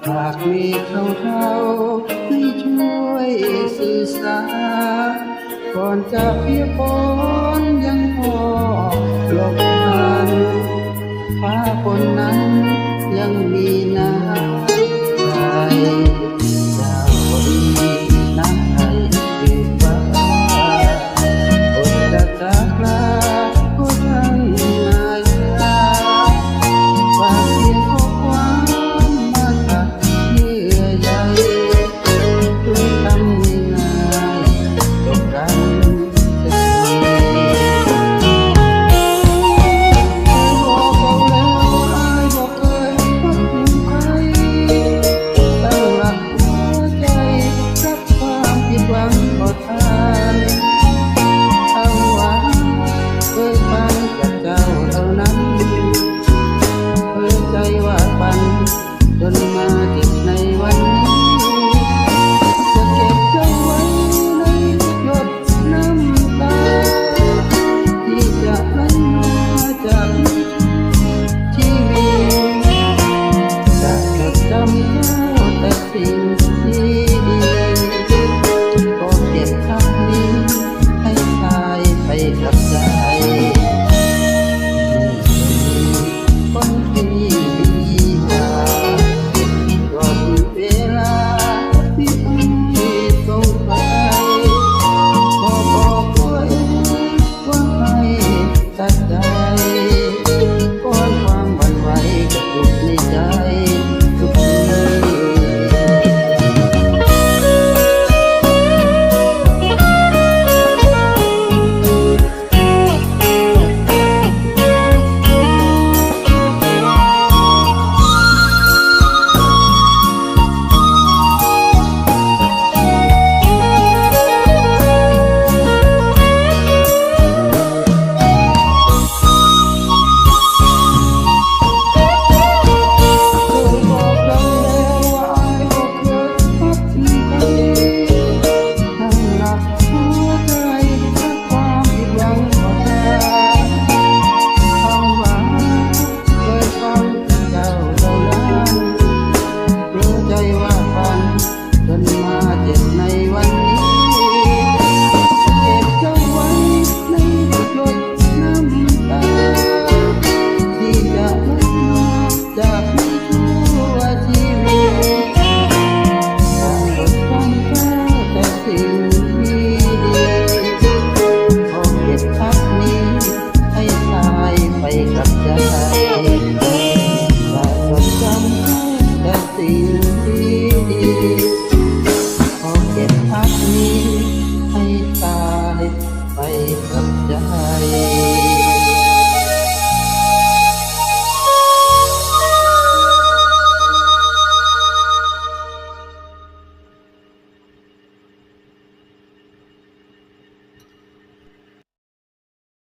หากมีเขาให้ช่วยสื่อสารก่อนจะเพียบพรยังพอหลบทันฟ้าคนนั้นยังมีน้ำใจเจ้าดีน้ำไทยคือฟ้าอดจะจากลาก็ทั้งนายฝากเพียงข้อความมาตัดเยื่อใยด้วยคำง่ายๆจบกันสักทีบอกเขาแล้วอายบอกเคยพักถึงใครตั้งหลักหัวใจรับความผิดหวังก็ทานเอาหวังเคยฟังจากเจ้าเท่านั้นเปิดใจว่าฝันจนมาเจ็บในวันนี้จะเก็บเจ้าไว้ในหยดน้ำตาที่จะไหลมาจากชีวิตจะจดจำเจ้าแต่สิ่งที่ดีก็เก็บภาพนี้ให้ตายไปกับใจคนที่ดีกว่าก็คือเวลาที่ส่งไปบอกตัวเองว่าให้ตัดใจก้อนความหวั่นไหวกระตุกในใจทุกทีจนมาเจ็บในวันนี้เก็บเจ้าไว้ในหยดน้ำตาที่จะไหลมาจากทั่วชีวิตการจดจำเจ้าแต่สิ่งที่ดีขอเก็บภาพนี้ให้ตายไปกับใจจะจดจำเจ้าแต่สิ่งที่ดีเก็บภาพนี้ให้ตายไปกับใจ